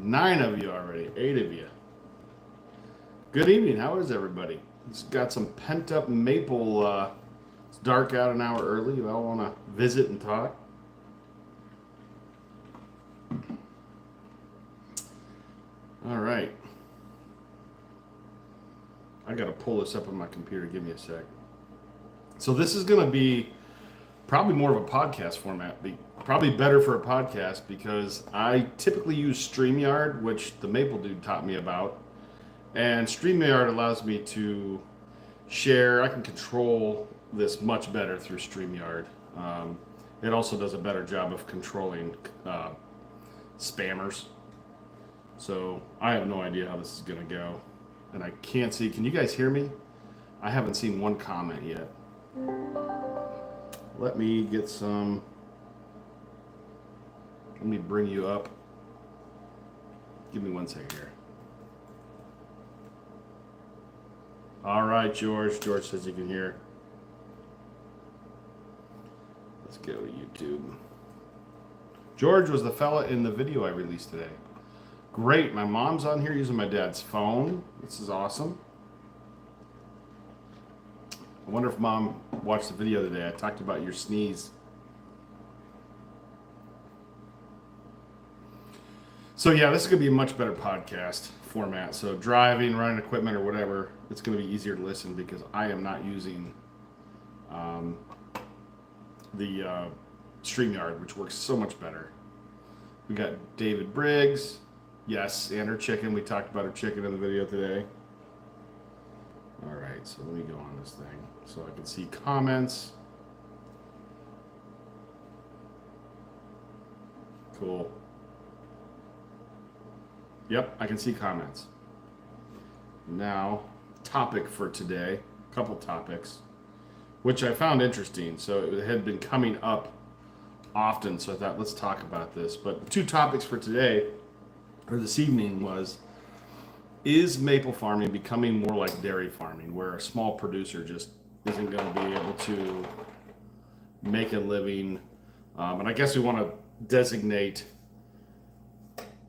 9 of you already, 8 of you. Good evening. How is everybody? It's got some pent up maple. It's dark out an hour early. You all want to visit and talk? All right. I got to pull this up on my computer. Give me a sec. So this is going to be probably more of a podcast format. Probably better for a podcast because I typically use StreamYard, which the Maple Dude taught me about. And StreamYard allows me to share. I can control this much better through StreamYard. It also does a better job of controlling spammers. So I have no idea how this is going to go. And I can't see. Can you guys hear me? I haven't seen one comment yet. Let me get some. Let me bring you up. Give me one second here. All right, George. George says you can hear. Let's go to YouTube. George was the fella in the video I released today. Great. My mom's on here using my dad's phone. This is awesome. I wonder if Mom watched the video today. I talked about your sneeze. So yeah, this is going to be a much better podcast format. So driving, running equipment, or whatever, it's going to be easier to listen because I am not using the StreamYard, which works so much better. We got David Briggs. Yes, and her chicken. We talked about her chicken in the video today. All right, so let me go on this thing so I can see comments. Cool. Yep, I can see comments. Now, topic for today, a couple topics, which I found interesting. So it had been coming up often, so I thought, let's talk about this. But the two topics for today, or this evening, was, is maple farming becoming more like dairy farming, where a small producer just isn't going to be able to make a living? And I guess we want to designate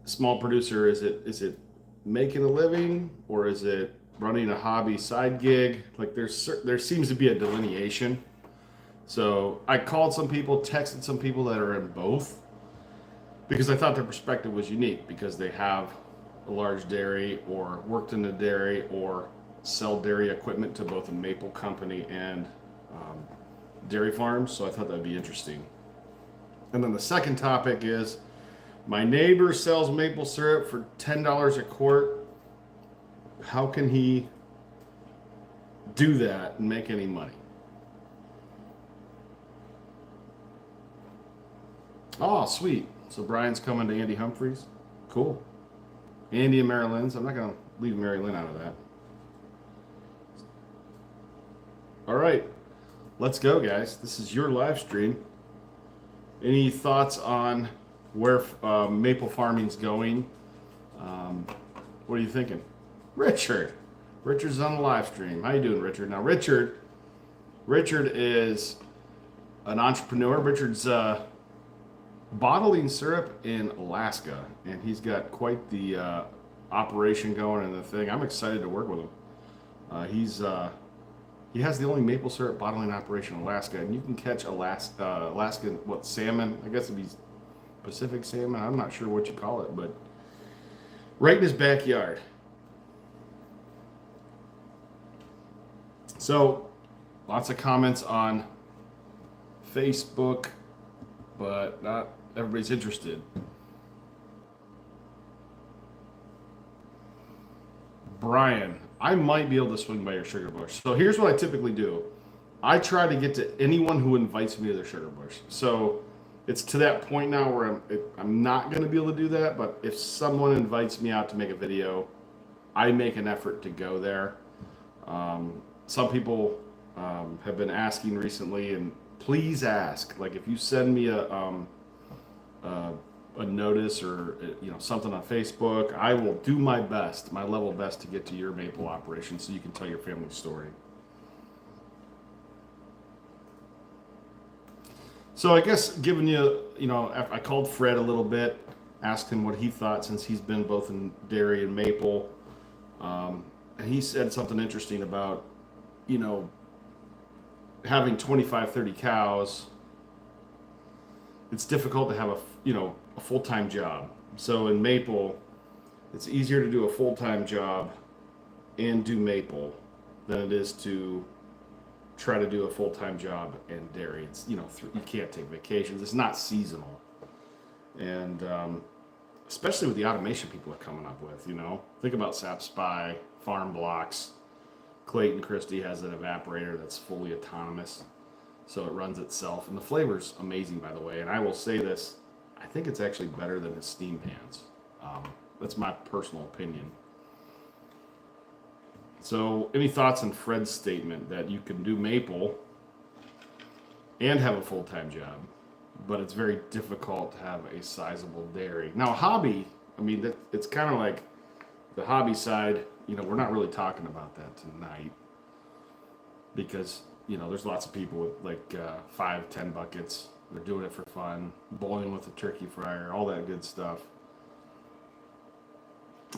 small producer. Is it making a living, or is it running a hobby side gig? Like there seems to be a delineation. So I called some people, texted some people that are in both, because I thought their perspective was unique, because they have a large dairy or worked in a dairy or sell dairy equipment to both a maple company and dairy farms. So I thought that'd be interesting. And then the second topic is, my neighbor sells maple syrup for $10 a quart. How can he do that and make any money? Oh, sweet. So Brian's coming to Andy Humphreys. Cool. Andy and Mary Lynn's. I'm not going to leave Mary Lynn out of that. All right. Let's go, guys. This is your live stream. Any thoughts on where maple farming's going? What are you thinking? Richard's on the live stream. How you doing, Richard? Now, Richard is an entrepreneur. Richard's bottling syrup in Alaska, and he's got quite the operation going and the thing. I'm excited to work with him. He has the only maple syrup bottling operation in Alaska, and you can catch Alaskan salmon. I guess it'd be Pacific salmon. I'm not sure what you call it, but right in his backyard. So lots of comments on Facebook, but not everybody's interested. Brian, I might be able to swing by your sugar bush. So here's what I typically do. I try to get to anyone who invites me to their sugar bush. So it's to that point now where I'm not going to be able to do that, but if someone invites me out to make a video, I make an effort to go there. Some people have been asking recently, and please ask. Like if you send me a notice or something on Facebook, I will do my best, my level best, to get to your maple operation so you can tell your family story. So I guess giving you, I called Fred a little bit. Asked him what he thought since he's been both in dairy and maple. And he said something interesting about, you know, having 25, 30 cows. It's difficult to have a full-time job. So in maple, it's easier to do a full-time job and do maple than it is to try to do a full-time job in dairy. It's, you can't take vacations. It's not seasonal. And especially with the automation people are coming up with, think about Sap Spy, Farm Blocks. Clayton Christie has an evaporator that's fully autonomous, so it runs itself. And the flavor's amazing, by the way. And I will say this, I think it's actually better than his steam pans. That's my personal opinion. So any thoughts on Fred's statement that you can do maple and have a full-time job, but it's very difficult to have a sizable dairy? Now, hobby, it's kind of like the hobby side. We're not really talking about that tonight because, there's lots of people with like 5-10 buckets. They're doing it for fun, boiling with a turkey fryer, all that good stuff.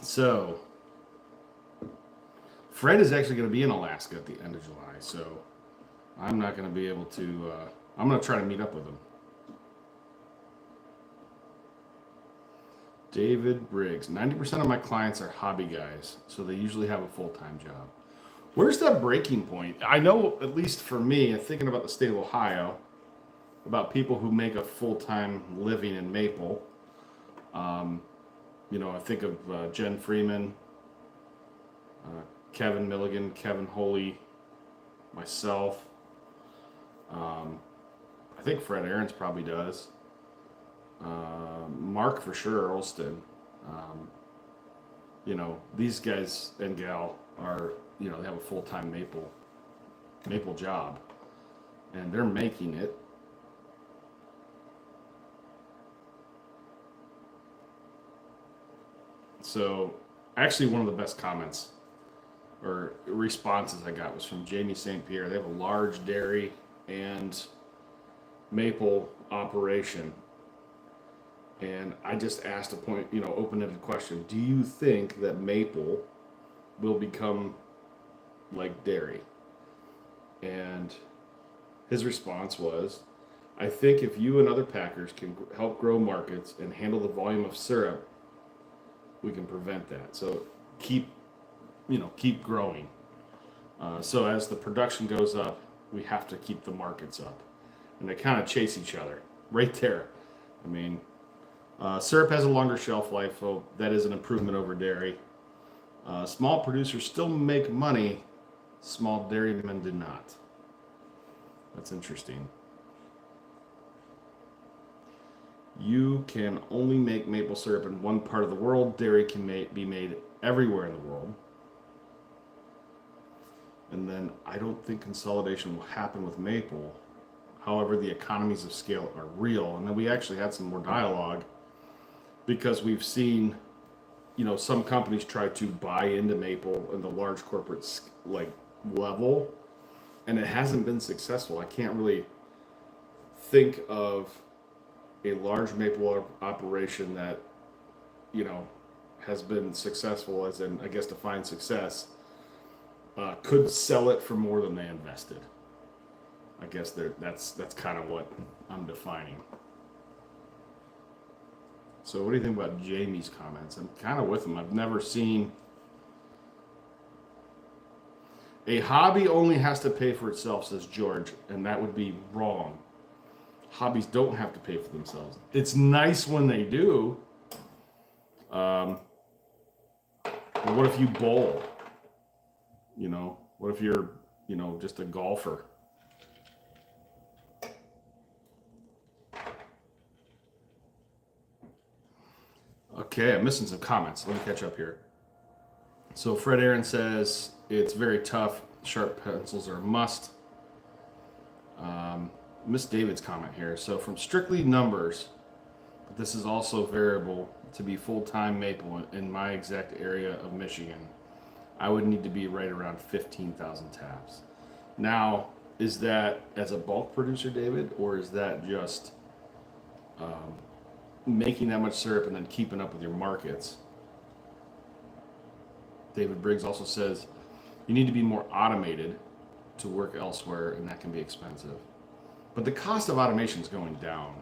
So, Fred is actually going to be in Alaska at the end of July, so I'm not going to be able to, I'm going to try to meet up with him. David Briggs, 90% of my clients are hobby guys, so they usually have a full-time job. Where's that breaking point? I know, at least for me, thinking about the state of Ohio, about people who make a full-time living in maple. I think of Jen Freeman, Kevin Milligan, Kevin Holy, myself. I think Fred Aarons probably does. Mark for sure, Olston. These guys and gal are, they have a full-time maple job, and they're making it. So, actually, one of the best comments or responses I got was from Jamie St. Pierre. They have a large dairy and maple operation. And I just asked open-ended question. Do you think that maple will become like dairy? And his response was, I think if you and other packers can help grow markets and handle the volume of syrup, we can prevent that. So keep growing. So as the production goes up, we have to keep the markets up. And they kind of chase each other right there. Syrup has a longer shelf life, so that is an improvement over dairy. Small producers still make money. Small dairymen do not. That's interesting. You can only make maple syrup in one part of the world. Dairy can be made everywhere in the world. And then I don't think consolidation will happen with maple. However, the economies of scale are real. And then we actually had some more dialogue because we've seen, some companies try to buy into maple in the large corporate level, and it hasn't been successful. I can't really think of a large maple operation that, has been successful, as in, I guess, define success, could sell it for more than they invested. I guess that's kind of what I'm defining. So what do you think about Jamie's comments? I'm kind of with him. I've never seen a hobby only has to pay for itself, says George, and that would be wrong. Hobbies don't have to pay for themselves. It's nice when they do. But what if you bowl? What if you're, just a golfer? Okay, I'm missing some comments. Let me catch up here. So Fred Aaron says it's very tough. Sharp pencils are a must. Miss David's comment here. So from strictly numbers, but this is also variable to be full-time maple in my exact area of Michigan, I would need to be right around 15,000 taps. Now, is that as a bulk producer, David, or is that just making that much syrup and then keeping up with your markets. David Briggs also says you need to be more automated to work elsewhere, and that can be expensive. But the cost of automation is going down.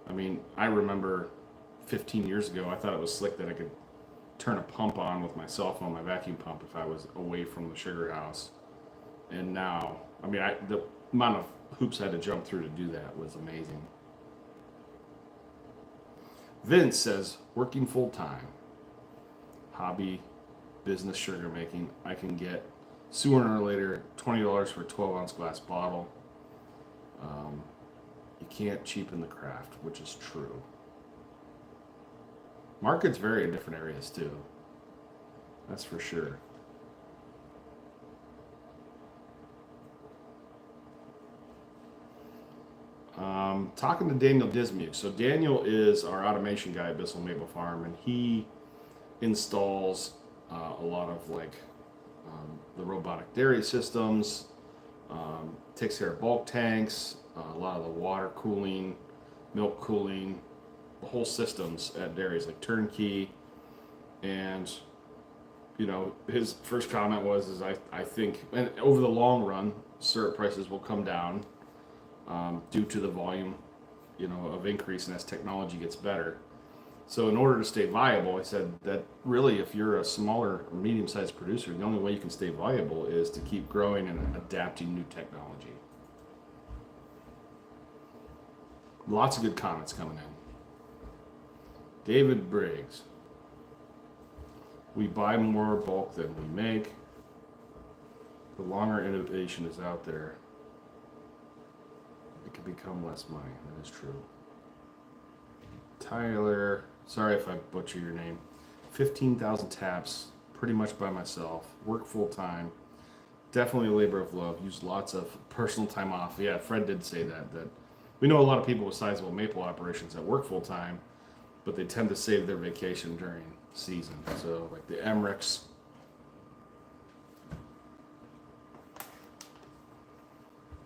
I mean, I remember 15 years ago, I thought it was slick that I could turn a pump on with my cell phone, my vacuum pump, if I was away from the sugar house. And now, I mean, the amount of hoops I had to jump through to do that was amazing. Vince says, working full time, hobby, business sugar making, I can get sooner or later $20 for a 12-ounce glass bottle. You can't cheapen the craft, which is true. Markets vary in different areas too. That's for sure. Talking to Daniel Dismuke. So Daniel is our automation guy at Bissell Maple Farm, and he installs a lot of the robotic dairy systems, takes care of bulk tanks, a lot of the water cooling, milk cooling, the whole systems at dairies, like turnkey. And his first comment was I think, and over the long run, syrup prices will come down due to the volume of increase, and as technology gets better. So in order to stay viable, I said that really, if you're a smaller or medium-sized producer, the only way you can stay viable is to keep growing and adapting new technology. Lots of good comments coming in. David Briggs. We buy more bulk than we make. The longer innovation is out there, it can become less money. That is true. Tyler, sorry if I butcher your name. 15,000 taps, pretty much by myself. Work full time. Definitely a labor of love. Use lots of personal time off. Yeah, Fred did say that we know a lot of people with sizable maple operations that work full time, but they tend to save their vacation during season. So like the Emmerichs.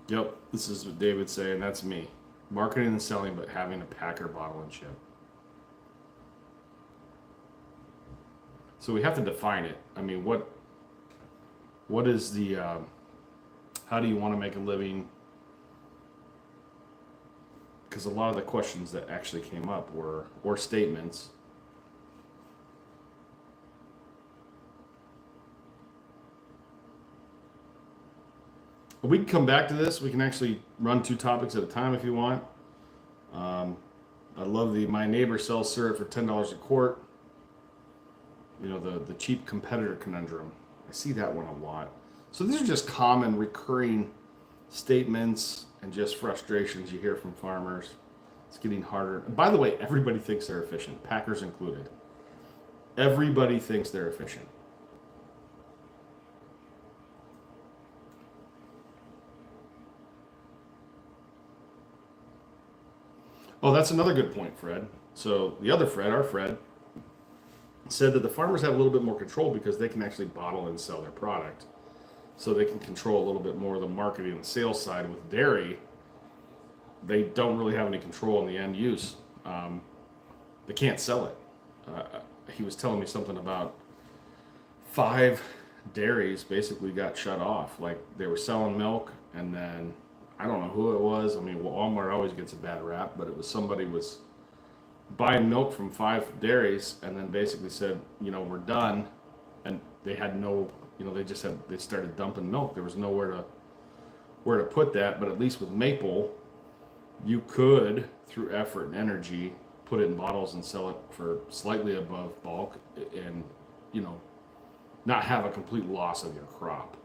Yep, this is what David's saying. That's me. Marketing and selling, but having a packer, bottle, and ship. So we have to define it. I mean, what is the, how do you want to make a living? Because a lot of the questions that actually came up were statements. We can come back to this. We can actually run 2 topics at a time if you want. I love my neighbor sells syrup for $10 a quart. The cheap competitor conundrum. I see that one a lot. So these are just common recurring statements and just frustrations you hear from farmers. It's getting harder. And by the way, everybody thinks they're efficient, packers included. Everybody thinks they're efficient. Oh, that's another good point, Fred. So the other Fred, our Fred, said that the farmers have a little bit more control because they can actually bottle and sell their product. So they can control a little bit more of the marketing and sales side. With dairy, they don't really have any control in the end use. They can't sell it. He was telling me something about 5 dairies basically got shut off. Like they were selling milk, and then I don't know who it was. I mean, Walmart always gets a bad rap, but it was somebody was buying milk from 5 dairies and then basically said, we're done. And they had no, they started dumping milk. There was nowhere to put that. But at least with maple, you could, through effort and energy, put it in bottles and sell it for slightly above bulk and, not have a complete loss of your crop.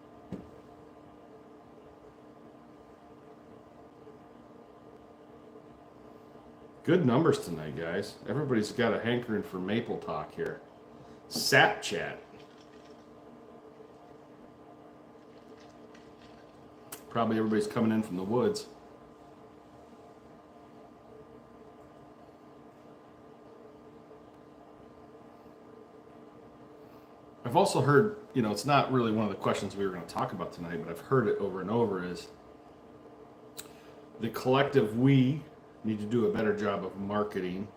Good numbers tonight, guys. Everybody's got a hankering for maple talk here. Sap chat. Probably everybody's coming in from the woods. I've also heard, it's not really one of the questions we were going to talk about tonight, but I've heard it over and over, is the collective we need to do a better job of marketing.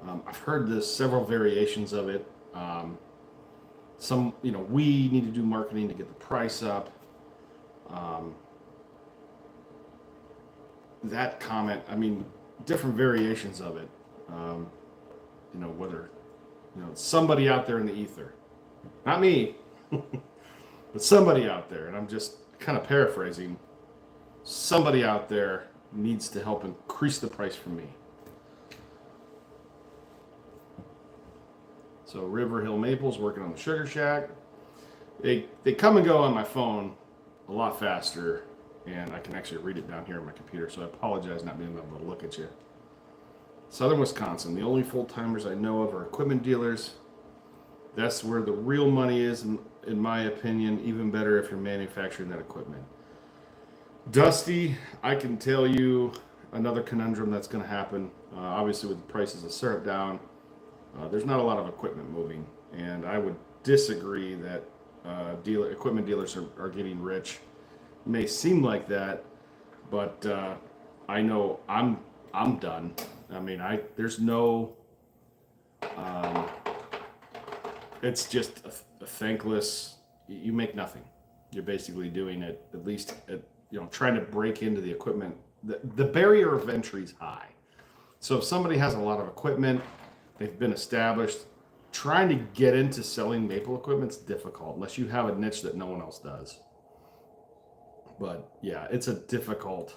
I've heard this several variations of it. We need to do marketing to get the price up. Um, that comment, I mean, different variations of it. Um, whether, somebody out there in the ether, not me, but somebody out there, and I'm just kind of paraphrasing, somebody out there needs to help increase the price for me. So River Hill Maples working on the Sugar Shack. They come and go on my phone a lot faster, and I can actually read it down here on my computer, so I apologize not being able to look at you. Southern Wisconsin, the only full-timers I know of are equipment dealers. That's where the real money is, in my opinion, even better if you're manufacturing that equipment. Dusty, I can tell you another conundrum that's going to happen. Obviously, with the prices of syrup down, there's not a lot of equipment moving, and I would disagree that equipment dealers are getting rich. It may seem like that, but I know I'm done. I mean, there's no. It's just a thankless. You make nothing. You're basically doing it at least trying to break into the equipment. The barrier of entry is high. So if somebody has a lot of equipment, they've been established, trying to get into selling maple equipment is difficult unless you have a niche that no one else does. But yeah, it's a difficult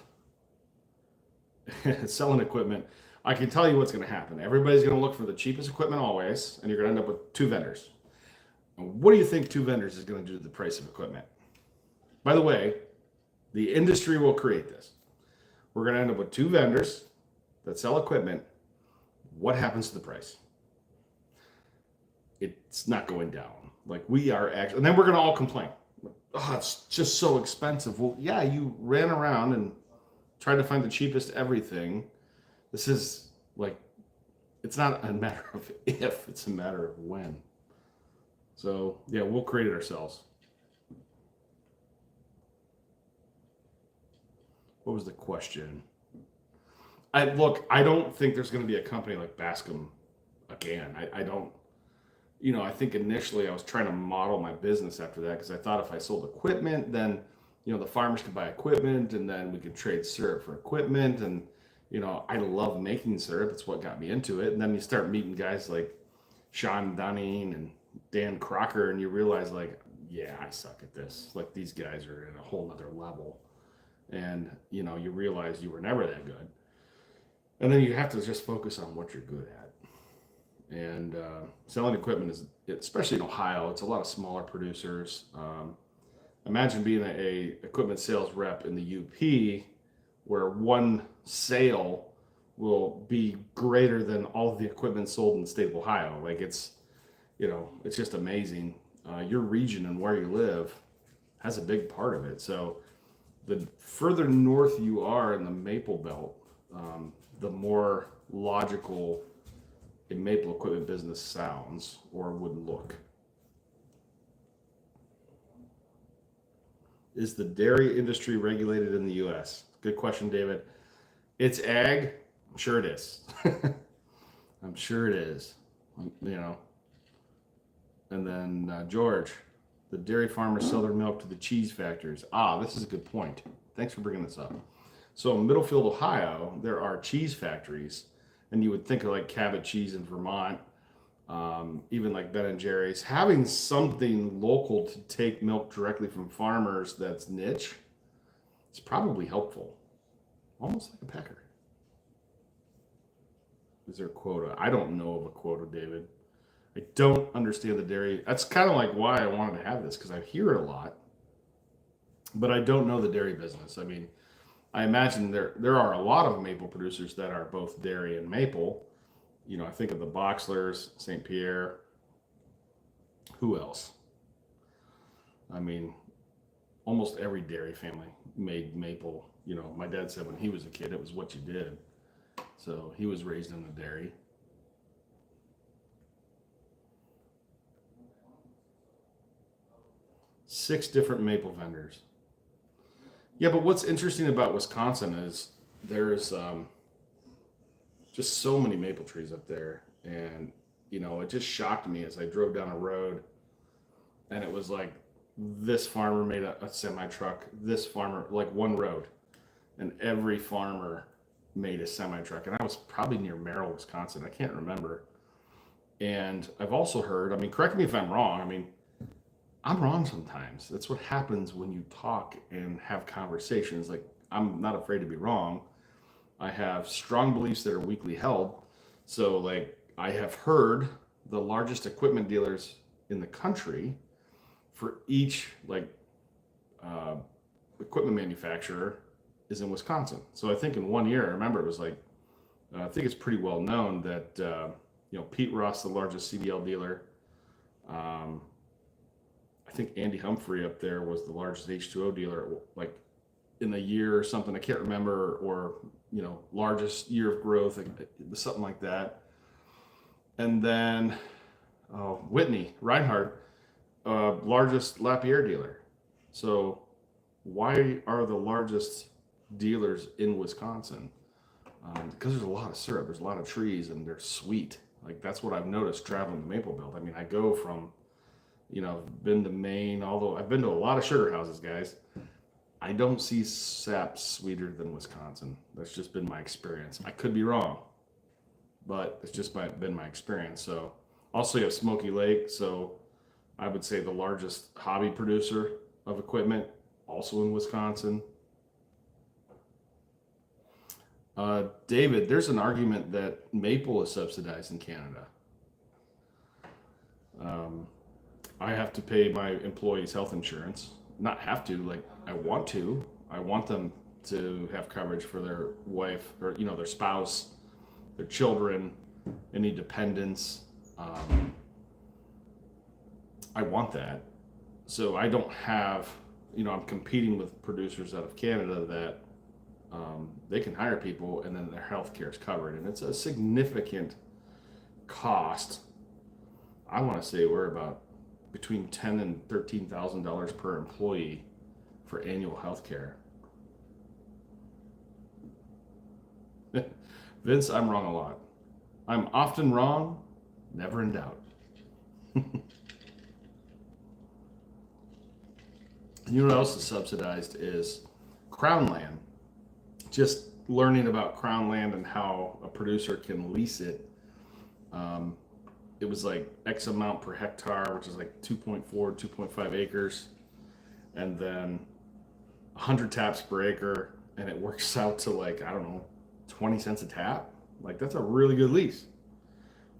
selling equipment. I can tell you what's going to happen. Everybody's going to look for the cheapest equipment always, and you're going to end up with two vendors. And what do you think two vendors is going to do to the price of equipment? By the way, the industry will create this. We're going to end up with two vendors that sell equipment. What happens to the price? It's not going down. Like we are actually, and then we're going to all complain. Oh, it's just so expensive. Well, yeah, you ran around and tried to find the cheapest everything. This is like, it's not a matter of if, it's a matter of when. So yeah, we'll create it ourselves. What was the question? I don't think there's going to be a company like Bascom again. I don't, I think initially I was trying to model my business after that because I thought if I sold equipment, then, the farmers could buy equipment and then we could trade syrup for equipment. And, I love making syrup. It's what got me into it. And then you start meeting guys like Sean Dunning and Dan Crocker, and you realize like, yeah, I suck at this. Like these guys are at a whole nother level. And, you realize you were never that good. And then you have to just focus on what you're good at. And selling equipment is, especially in Ohio, it's a lot of smaller producers. Imagine being a equipment sales rep in the UP, where one sale will be greater than all of the equipment sold in the state of Ohio. Like it's just amazing. Your region and where you live has a big part of it. So the further north you are in the Maple Belt, the more logical a maple equipment business sounds or would look. Is the dairy industry regulated in the U.S.? Good question, David. It's ag. I'm sure it is. I'm sure it is. And then George, the dairy farmers sell their milk to the cheese factories. This is a good point. Thanks for bringing this up. So in Middlefield, Ohio, there are cheese factories, and you would think of like Cabot Cheese in Vermont, even like Ben and Jerry's, having something local to take milk directly from farmers that's niche. It's probably helpful, almost like a pecker. Is there a quota? I don't know of a quota, David. I don't understand the dairy. That's kind of like why I wanted to have this, because I hear it a lot, but I don't know the dairy business. I mean, I imagine there are a lot of maple producers that are both dairy and maple. I think of the Boxlers, St. Pierre. Who else? I mean, almost every dairy family made maple. My dad said when he was a kid, it was what you did. So he was raised in the dairy. Six different maple vendors. Yeah, but what's interesting about Wisconsin is there's just so many maple trees up there. And, it just shocked me as I drove down a road and it was like this farmer made a semi truck, this farmer, like one road, and every farmer made a semi truck. And I was probably near Merrill, Wisconsin. I can't remember. And I've also heard, I mean, correct me if I'm wrong. I mean, I'm wrong sometimes. That's what happens when you talk and have conversations. Like, I'm not afraid to be wrong. I have strong beliefs that are weakly held. So, like, I have heard the largest equipment dealers in the country for each, like, uh, equipment manufacturer is in Wisconsin. So I think in one year, I remember it was like, I think it's pretty well known that, Pete Ross, the largest CDL dealer, um, I think Andy Humphrey up there was the largest H2O dealer, like in a year or something. I can't remember, or largest year of growth, something like that. And then Whitney Reinhardt, largest Lapierre dealer. So why are the largest dealers in Wisconsin? Because there's a lot of syrup, there's a lot of trees, and they're sweet. Like, that's what I've noticed traveling the Maple Belt. I mean, I go from, been to Maine, although I've been to a lot of sugar houses, guys. I don't see sap sweeter than Wisconsin. That's just been my experience. I could be wrong, but it's just been my experience. So, also you have Smoky Lake. So, I would say the largest hobby producer of equipment, also in Wisconsin. David, there's an argument that maple is subsidized in Canada. I have to pay my employees health insurance. Not have to, like, I want to. I want them to have coverage for their wife or, their spouse, their children, any dependents. I want that. So I don't have, I'm competing with producers out of Canada that they can hire people and then their health care is covered. And it's a significant cost. I want to say we're about between $10,000 and $13,000 per employee for annual health care. Vince, I'm wrong a lot. I'm often wrong, never in doubt. You know what else is subsidized is crown land. Just learning about crown land and how a producer can lease it. It was like X amount per hectare, which is like 2.4, 2.5 acres, and then 100 taps per acre, and it works out to, like, I don't know, 20 cents a tap. Like, that's a really good lease.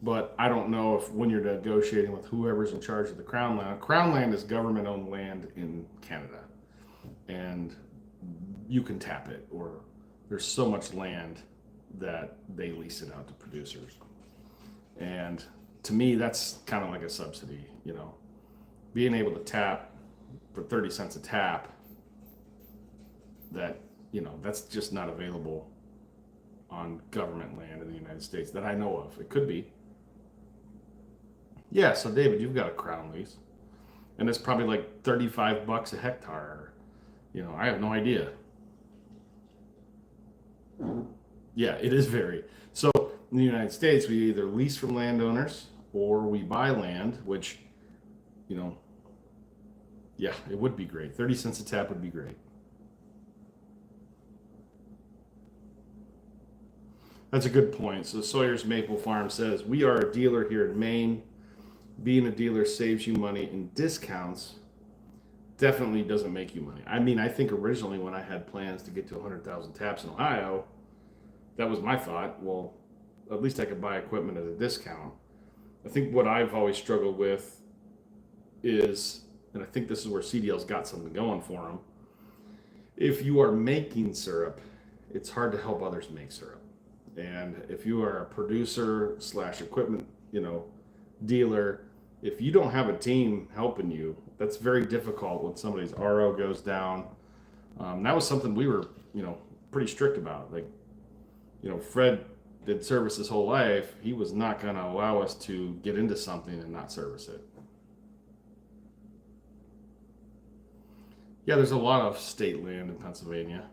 But I don't know if when you're negotiating with whoever's in charge of the crown land is government-owned land in Canada, and you can tap it, or there's so much land that they lease it out to producers. And to me, that's kind of like a subsidy, being able to tap for 30 cents a tap, that, that's just not available on government land in the United States that I know of. It could be. Yeah, so David, you've got a crown lease, and it's probably like $35 a hectare. I have no idea. Yeah, it is very. So in the United States, we either lease from landowners or we buy land, which, yeah, it would be great. 30 cents a tap would be great. That's a good point. So Sawyer's Maple Farm says, we are a dealer here in Maine. Being a dealer saves you money, and discounts definitely doesn't make you money. I mean, I think originally when I had plans to get to 100,000 taps in Ohio, that was my thought. Well, at least I could buy equipment at a discount. I think what I've always struggled with is, and I think this is where CDL's got something going for them, if you are making syrup, it's hard to help others make syrup. And if you are a producer / equipment, dealer, if you don't have a team helping you, that's very difficult when somebody's RO goes down. That was something we were, pretty strict about. Like, Fred did service his whole life. He was not going to allow us to get into something and not service it. Yeah, there's a lot of state land in Pennsylvania.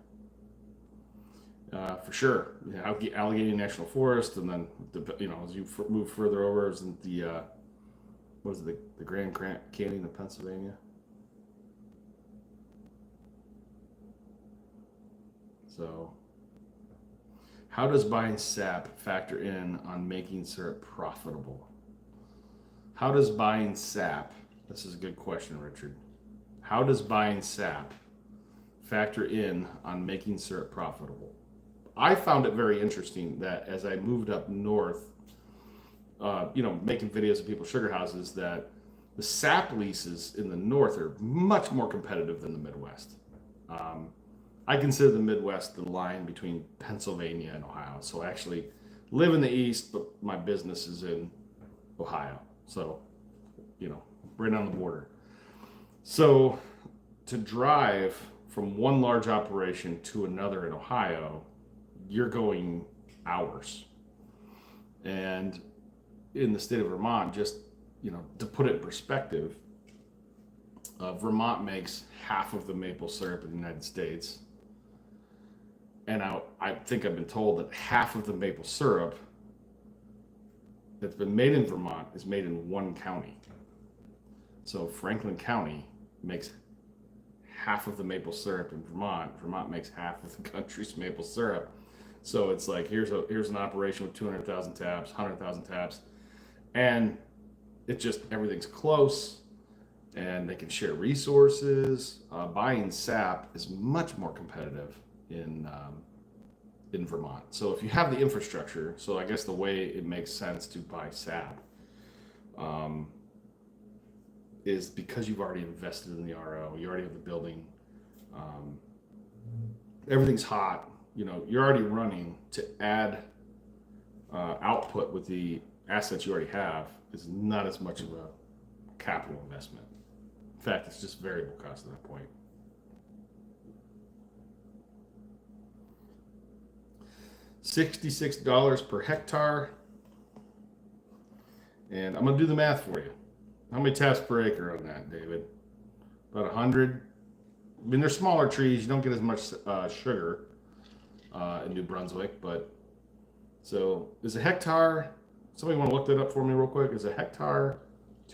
for sure. Yeah, Allegheny National Forest, and then as you move further over, isn't the what is it, the Grand Canyon of Pennsylvania? So, how does buying sap factor in on making syrup profitable? How does buying sap? This is a good question, Richard. How does buying sap factor in on making syrup profitable? I found it very interesting that as I moved up north, making videos of people's sugar houses, that the sap leases in the north are much more competitive than the Midwest. I consider the Midwest the line between Pennsylvania and Ohio. So I actually live in the East, but my business is in Ohio. So, right on the border. So to drive from one large operation to another in Ohio, you're going hours. And in the state of Vermont, just, to put it in perspective, Vermont makes half of the maple syrup in the United States. And I think I've been told that half of the maple syrup that's been made in Vermont is made in one county. So Franklin County makes half of the maple syrup in Vermont. Vermont makes half of the country's maple syrup. So it's like here's an operation with 200,000 taps, 100,000 taps, and everything's close, and they can share resources. Buying sap is much more competitive in Vermont. So if you have the infrastructure, so I guess the way it makes sense to buy sap is because you've already invested in the RO, you already have the building, everything's hot. You're already running. To add output with the assets you already have is not as much of a capital investment. In fact, it's just variable cost at that point. $66 per hectare. And I'm going to do the math for you. How many taps per acre on that, David? About 100. I mean, they're smaller trees. You don't get as much sugar in New Brunswick, but so is a hectare, somebody want to look that up for me real quick? Is a hectare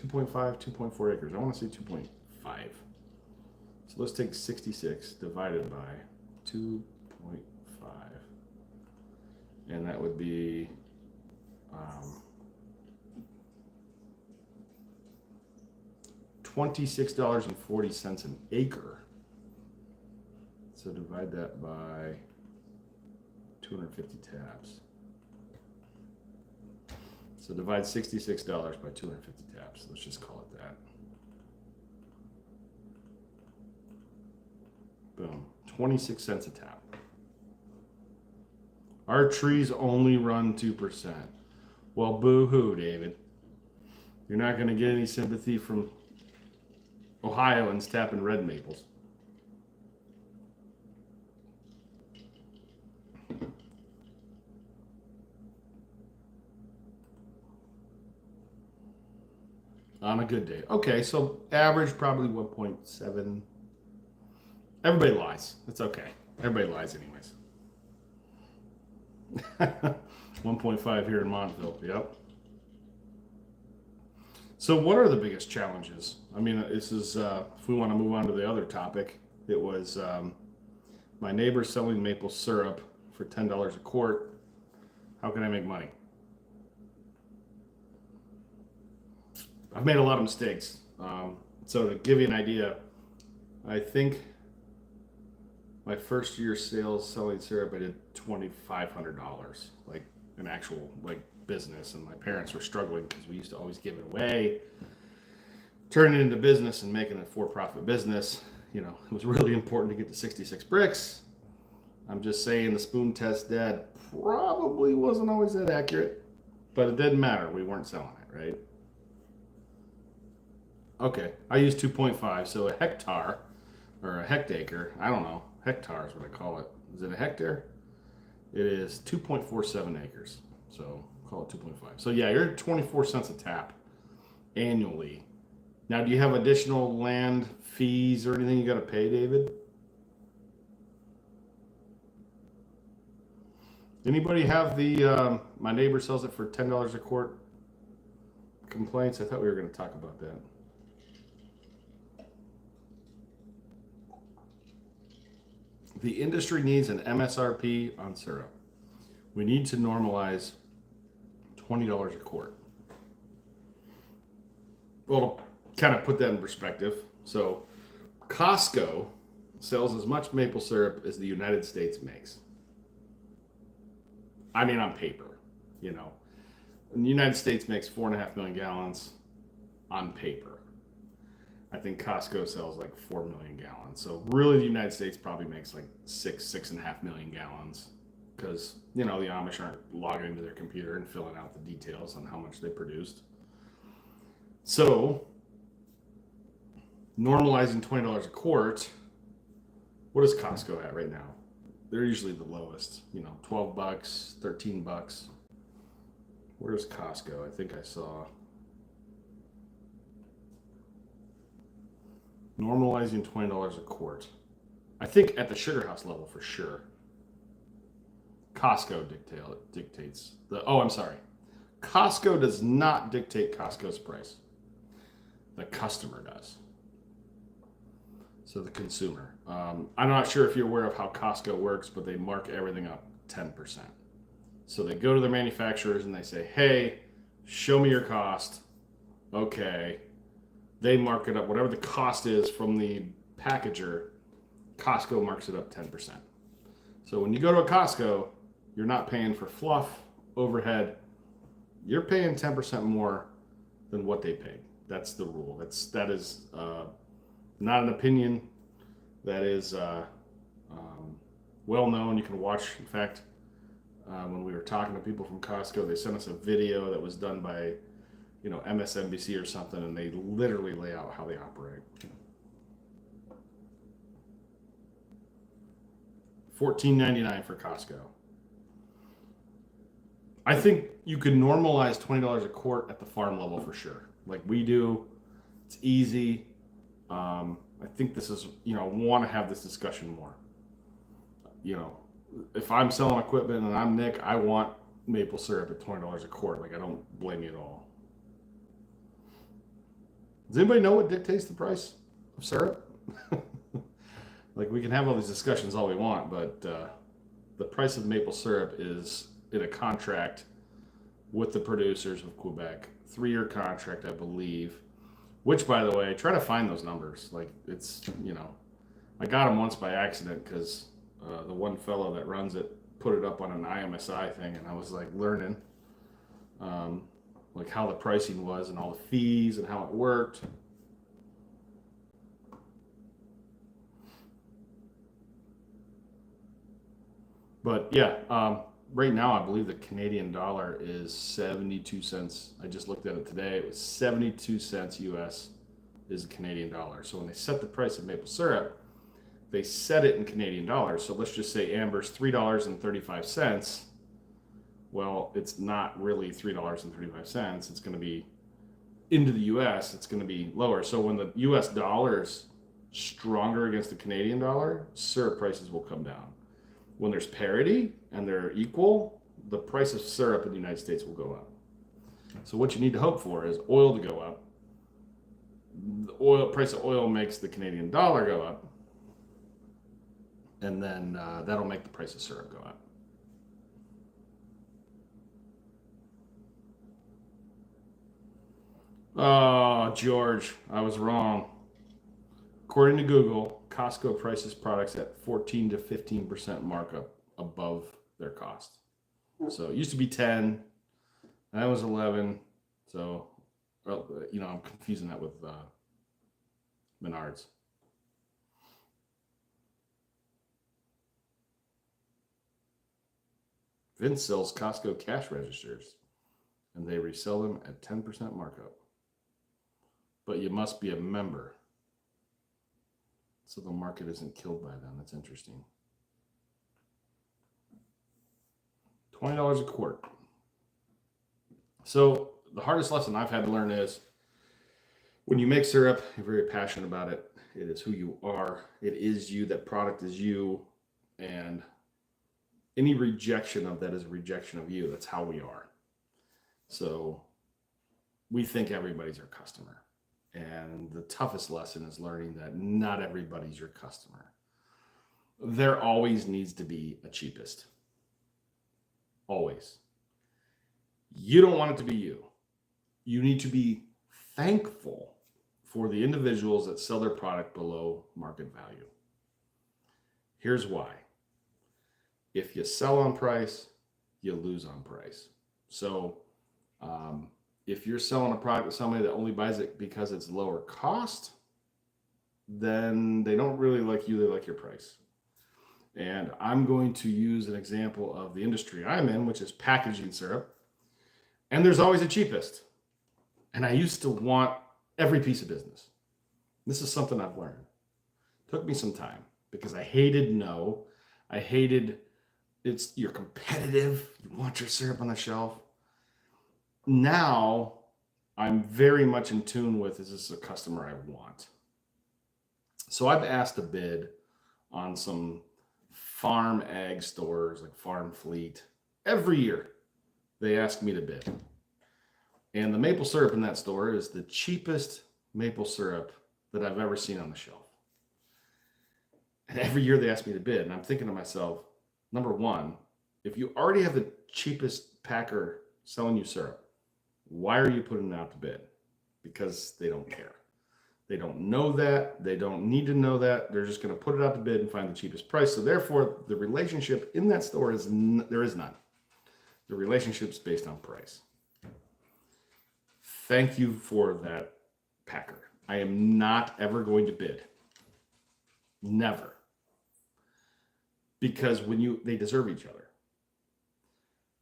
2.5, 2.4 acres? I want to say 2.5. So let's take 66 divided by 2.5. And that would be $26.40 an acre. So divide that by 250 taps. So divide $66 by 250 taps. Let's just call it that. Boom. 26 cents a tap. Our trees only run 2%. Well, boo-hoo, David. You're not going to get any sympathy from Ohioans tapping red maples. On a good day. Okay, so average probably 1.7. Everybody lies. It's okay. Everybody lies anyways. 1.5 here in Montville. Yep. So what are the biggest challenges? I mean, this is, if we want to move on to the other topic, it was my neighbor selling maple syrup for $10 a quart. How can I make money? I've made a lot of mistakes. So to give you an idea, I think my first year sales selling syrup, I did $2,500, like an actual business. And my parents were struggling because we used to always give it away, turn it into business and making a for-profit business. It was really important to get to 66 bricks. I'm just saying the spoon test dad probably wasn't always that accurate, but it didn't matter. We weren't selling it, right? Okay, I use 2.5, so a hectare or a hectare, I don't know. Hectare is what I call it. Is it a hectare? It is 2.47 acres. So call it 2.5. So yeah, you're at 24 cents a tap annually. Now, do you have additional land fees or anything you got to pay, David? Anybody have the my neighbor sells it for $10 a quart complaints? I thought we were going to talk about that. The industry needs an MSRP on syrup. We need to normalize $20 a quart. Well, to kind of put that in perspective, so Costco sells as much maple syrup as the United States makes. I mean, on paper, you know. And the United States makes 4.5 million gallons on paper. I think Costco sells like 4 million gallons. So really the United States probably makes like 6.5 million gallons because, you know, the Amish aren't logging into their computer and filling out the details on how much they produced. So normalizing $20 a quart, what is Costco at right now? They're usually the lowest, you know, $12, $13. Where's Costco? I think I saw normalizing $20 a quart. I think at the sugar house level for sure. Costco dictates the. Oh, I'm sorry. Costco does not dictate Costco's price. The customer does. So the consumer. I'm not sure if you're aware of how Costco works, but they mark everything up 10%. So they go to their manufacturers and they say, hey, show me your cost. Okay. They mark it up. Whatever the cost is from the packager, Costco marks it up 10%. So when you go to a Costco, you're not paying for fluff, overhead. You're paying 10% more than what they paid. That's the rule. That is not an opinion. That is well known. You can watch. In fact, when we were talking to people from Costco, they sent us a video that was done by, you know, MSNBC or something, and they literally lay out how they operate. $14.99 for Costco. I think you could normalize $20 a quart at the farm level for sure. Like we do. It's easy. I think this is, you know, want to have this discussion more. You know, if I'm selling equipment and I'm Nick, I want maple syrup at $20 a quart. Like I don't blame you at all. Does anybody know what dictates the price of syrup? Like we can have all these discussions all we want, but the price of maple syrup is in a contract with the producers of Quebec, 3-year contract, I believe. Which, by the way, try to find those numbers. Like it's, you know, I got them once by accident because the one fellow that runs it put it up on an IMSI thing, and I was like learning, like how the pricing was and all the fees and how it worked. But yeah, right now I believe the Canadian dollar is 72 cents. I just looked at it today. It was 72 cents US is the Canadian dollar. So when they set the price of maple syrup, they set it in Canadian dollars. So let's just say Amber's $3.35. Well, it's not really $3.35. It's going to be into the US, it's going to be lower. So when the US dollar is stronger against the Canadian dollar, syrup prices will come down. When there's parity and they're equal, the price of syrup in the United States will go up. So what you need to hope for is oil to go up. The price of oil makes the Canadian dollar go up, and then that'll make the price of syrup go up. Oh, George, I was wrong. According to Google, Costco prices products at 14 to 15% markup above their cost. So it used to be 10, that was 11. So, well, you know, I'm confusing that with Menards. Vince sells Costco cash registers, and they resell them at 10% markup. But you must be a member, so the market isn't killed by them. That's interesting. $20 a quart. So the hardest lesson I've had to learn is when you make syrup, you're very passionate about it. It is who you are. It is you. That product is you. And any rejection of that is a rejection of you. That's how we are. So we think everybody's our customer. And the toughest lesson is learning that not everybody's your customer. There always needs to be a cheapest. Always. You don't want it to be you. You need to be thankful for the individuals that sell their product below market value. Here's why. If you sell on price, you lose on price. So if you're selling a product to somebody that only buys it because it's lower cost, then they don't really like you, they like your price. And I'm going to use an example of the industry I'm in, which is packaging syrup. And there's always a cheapest. And I used to want every piece of business. This is something I've learned. It took me some time because I hated no. I hated you're competitive. You want your syrup on the shelf. Now I'm very much in tune with, is this a customer I want? So I've asked to bid on some farm ag stores like Farm Fleet. Every year they ask me to bid. And the maple syrup in that store is the cheapest maple syrup that I've ever seen on the shelf. And every year they ask me to bid. And I'm thinking to myself, number one, if you already have the cheapest packer selling you syrup, why are you putting it out to bid? Because they don't care. They don't know that. They don't need to know that. They're just going to put it out to bid and find the cheapest price. So therefore, the relationship in that store there is none. The relationship's based on price. Thank you for that, packer. I am not ever going to bid. Never. Because they deserve each other.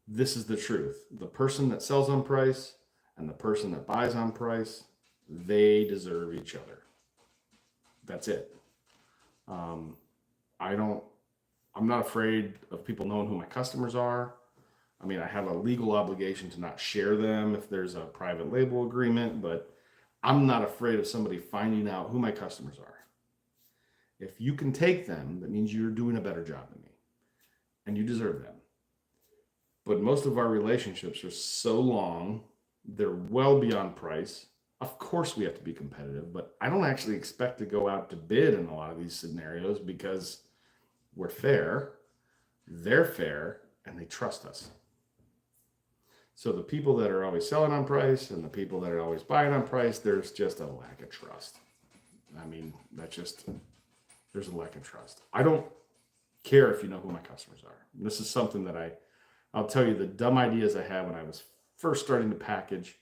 This is the truth. The person that sells on price and the person that buys on price, they deserve each other. That's it. I'm not afraid of people knowing who my customers are. I mean, I have a legal obligation to not share them if there's a private label agreement, but I'm not afraid of somebody finding out who my customers are. If you can take them, that means you're doing a better job than me, and you deserve them. But most of our relationships are so long, they're well beyond price. Of course we have to be competitive, but I don't actually expect to go out to bid in a lot of these scenarios because we're fair, they're fair, and they trust us. So the people that are always selling on price and the people that are always buying on price, there's just a lack of trust. I mean, there's a lack of trust. I don't care if you know who my customers are. This is something that I'll tell you the dumb ideas I had when I was first starting to package.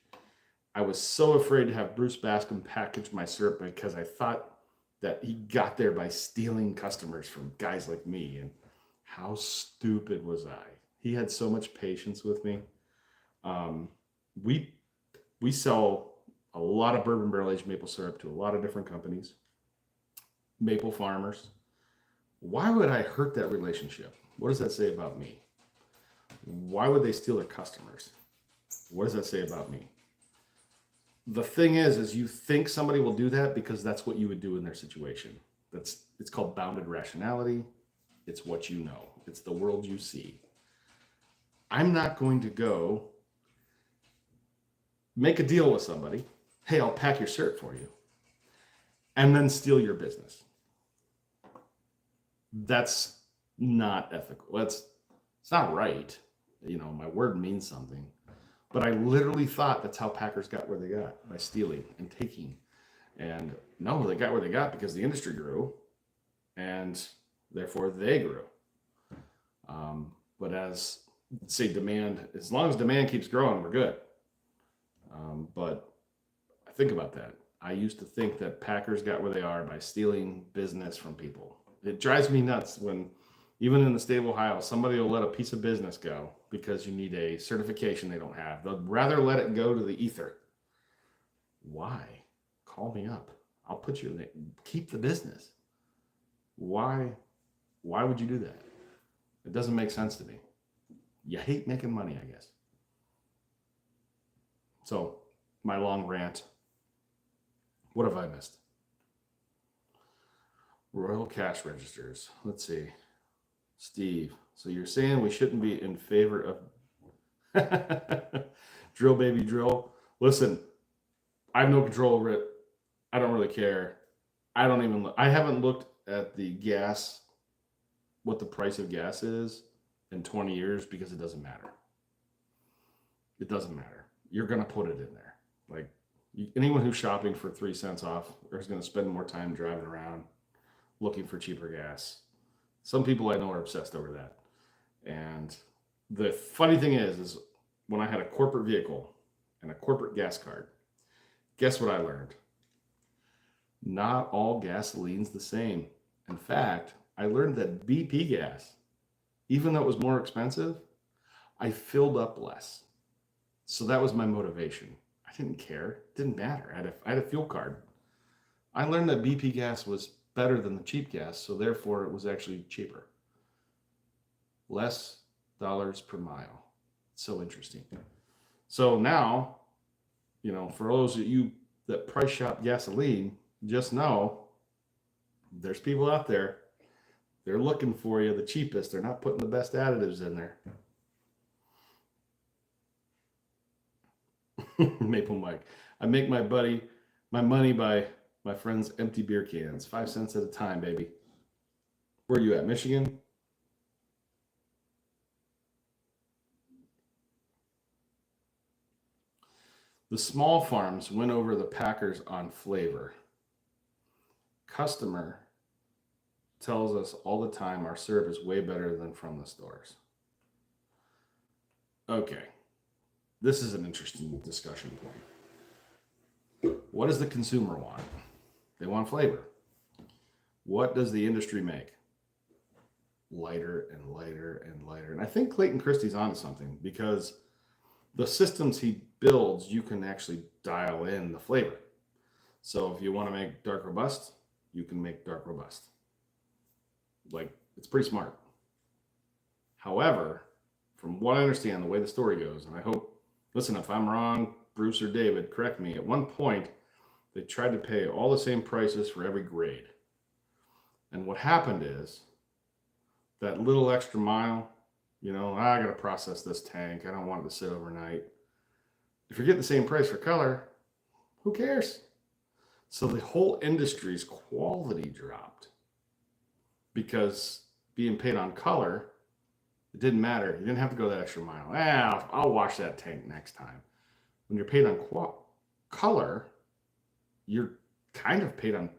I was so afraid to have Bruce Bascom package my syrup because I thought that he got there by stealing customers from guys like me. And how stupid was I? He had so much patience with me. We sell a lot of bourbon barrel aged maple syrup to a lot of different companies, maple farmers. Why would I hurt that relationship? What does that say about me? Why would they steal their customers? What does that say about me? The thing is you think somebody will do that because that's what you would do in their situation. It's called bounded rationality. It's what you know. It's the world you see. I'm not going to go make a deal with somebody. Hey, I'll pack your syrup for you. And then steal your business. That's not ethical. It's not right. You know, my word means something. But I literally thought that's how packers got where they got, by stealing and taking. And no, they got where they got because the industry grew, and therefore they grew. But as long as demand keeps growing, we're good. But I think about that. I used to think that packers got where they are by stealing business from people. It drives me nuts when, even in the state of Ohio, somebody will let a piece of business go because you need a certification they don't have. They'll rather let it go to the ether. Why? Call me up. I'll put you in it. Keep the business. Why would you do that? It doesn't make sense to me. You hate making money, I guess. So, my long rant. What have I missed? Royal cash registers. Let's see. Steve, so you're saying we shouldn't be in favor of drill, baby, drill? Listen, I have no control over it. I don't really care. I don't even look. I haven't looked at the gas, what the price of gas is in 20 years because it doesn't matter. It doesn't matter. You're going to put it in there. Like anyone who's shopping for 3 cents off is going to spend more time driving around looking for cheaper gas. Some people I know are obsessed over that. And the funny thing is when I had a corporate vehicle and a corporate gas card, guess what I learned? Not all gasoline's the same. In fact, I learned that BP gas, even though it was more expensive, I filled up less. So that was my motivation. I didn't care. It didn't matter. I had a fuel card. I learned that BP gas was better than the cheap gas, so therefore it was actually cheaper. Less dollars per mile. So interesting. So now, for those of you that price shop gasoline, just know there's people out there. They're looking for you the cheapest. They're not putting the best additives in there. Maple Mike. I make my money by my friend's empty beer cans. 5 cents at a time, baby. Where are you at, Michigan? The small farms win over the packers on flavor. Customer tells us all the time our syrup is way better than from the stores. Okay, this is an interesting discussion point. What does the consumer want? They want flavor. What does the industry make? Lighter and lighter and lighter. And I think Clayton Christie's onto something because the systems he builds, you can actually dial in the flavor. So if you want to make dark robust, you can make dark robust. Like, it's pretty smart. However, from what I understand, the way the story goes, and I hope, listen, if I'm wrong, Bruce or David, correct me. At one point, they tried to pay all the same prices for every grade. And what happened is that little extra mile, I got to process this tank. I don't want it to sit overnight. If you're getting the same price for color, who cares? So the whole industry's quality dropped because being paid on color, it didn't matter. You didn't have to go that extra mile. I'll wash that tank next time. When you're paid on color, you're kind of paid on,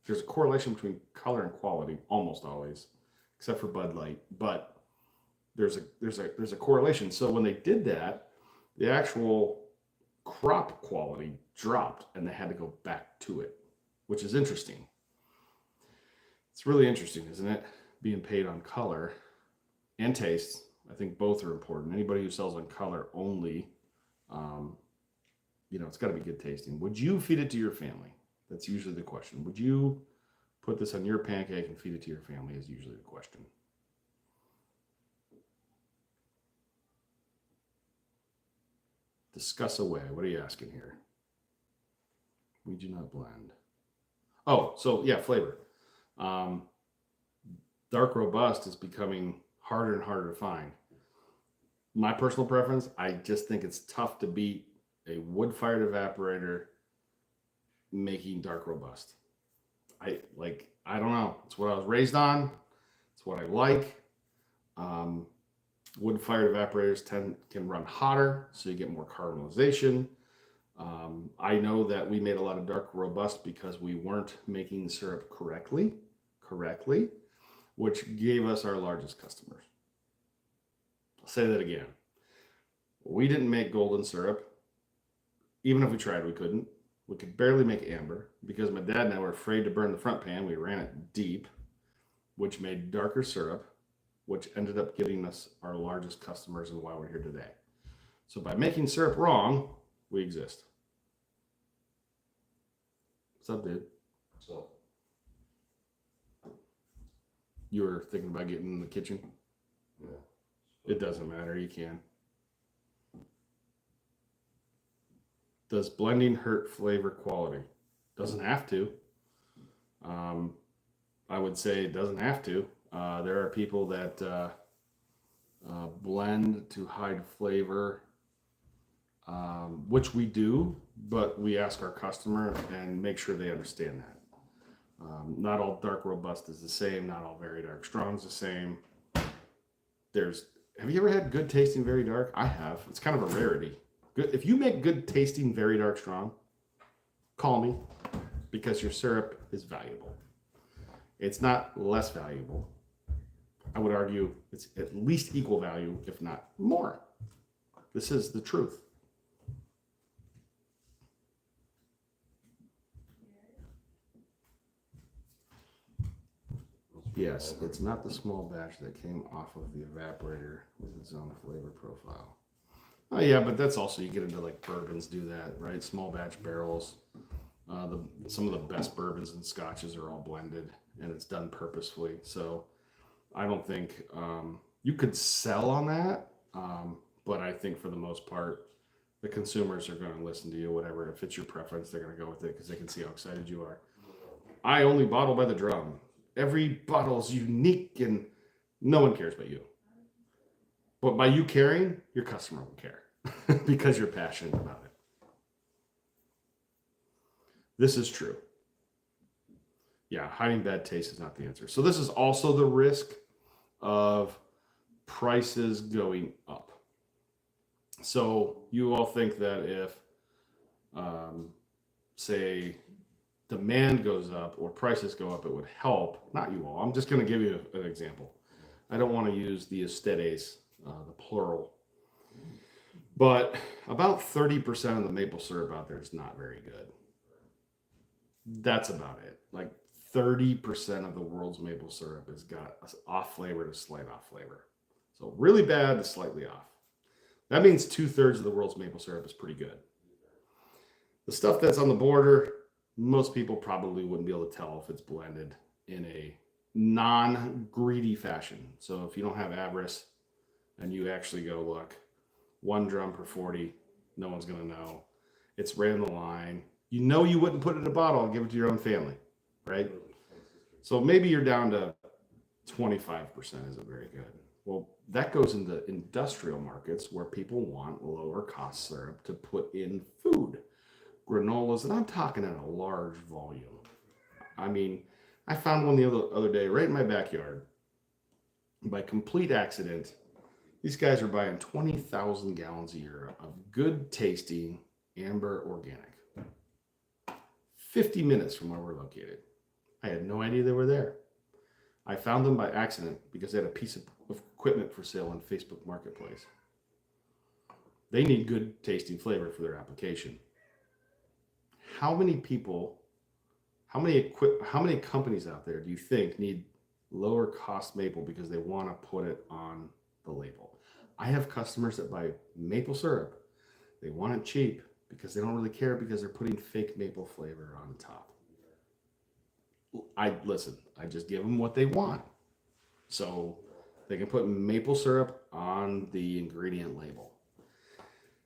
there's a correlation between color and quality almost always, except for Bud Light, but there's a correlation. So when they did that, the actual crop quality dropped and they had to go back to it, which is interesting. It's really interesting, isn't it? Being paid on color and taste. I think both are important. Anybody who sells on color only, it's got to be good tasting. Would you feed it to your family? That's usually the question. Would you put this on your pancake and feed it to your family is usually the question. Discuss away. What are you asking here? We do not blend. Oh, so yeah, flavor. Dark robust is becoming harder and harder to find. My personal preference, I just think it's tough to beat a wood-fired evaporator making dark robust. I don't know. It's what I was raised on. It's what I like. Wood-fired evaporators can run hotter, so you get more caramelization. I know that we made a lot of dark robust because we weren't making the syrup correctly, which gave us our largest customers. I'll say that again. We didn't make golden syrup. Even if we tried, we couldn't. We could barely make amber because my dad and I were afraid to burn the front pan. We ran it deep, which made darker syrup, which ended up getting us our largest customers and why we're here today. So by making syrup wrong, we exist. What's up, dude? So, You were thinking about getting in the kitchen? yeah. It doesn't matter. You can. Does blending hurt flavor quality? Doesn't have to. I would say it doesn't have to. There are people that blend to hide flavor, which we do, but we ask our customer and make sure they understand that. Not all dark robust is the same. Not all very dark strong is the same. Have you ever had good tasting very dark? I have. It's kind of a rarity. Good. If you make good tasting very dark strong, call me, because your syrup is valuable. It's not less valuable. I would argue it's at least equal value, if not more. This is the truth. Yes, it's not the small batch that came off of the evaporator with its own flavor profile. Oh yeah, but that's also, you get into like bourbons do that, right? Small batch barrels. Some of the best bourbons and scotches are all blended, and it's done purposefully. So I don't think you could sell on that, but I think for the most part, the consumers are going to listen to you. Whatever, if it's your preference, they're going to go with it because they can see how excited you are. I only bottle by the drum. Every bottle's unique, and no one cares but you. But by you caring, your customer will care because you're passionate about it. This is true. Yeah, hiding bad taste is not the answer. So this is also the risk of prices going up. So you all think that if, say, demand goes up or prices go up, it would help. Not you all. I'm just going to give you an example. I don't want to use the ustedes, the plural. But about 30% of the maple syrup out there is not very good. That's about it. Like 30% of the world's maple syrup has got off flavor to slight off flavor. So really bad to slightly off. That means 2/3 of the world's maple syrup is pretty good. The stuff that's on the border, most people probably wouldn't be able to tell if it's blended in a non-greedy fashion. So if you don't have avarice and you actually go, look, 1 drum per 40, no one's going to know. It's right on the line. You know you wouldn't put it in a bottle and give it to your own family, right? So maybe you're down to 25% isn't very good. Well, that goes into industrial markets where people want lower cost syrup to put in food. Granolas, and I'm talking in a large volume. I mean, I found one the other day right in my backyard. By complete accident, these guys are buying 20,000 gallons a year of good tasting amber organic. 50 minutes from where we're located. I had no idea they were there. I found them by accident because they had a piece of equipment for sale on Facebook Marketplace. They need good tasting flavor for their application. How many people, how many companies out there do you think need lower cost maple because they want to put it on the label? I have customers that buy maple syrup. They want it cheap because they don't really care because they're putting fake maple flavor on top. I just give them what they want. So they can put maple syrup on the ingredient label.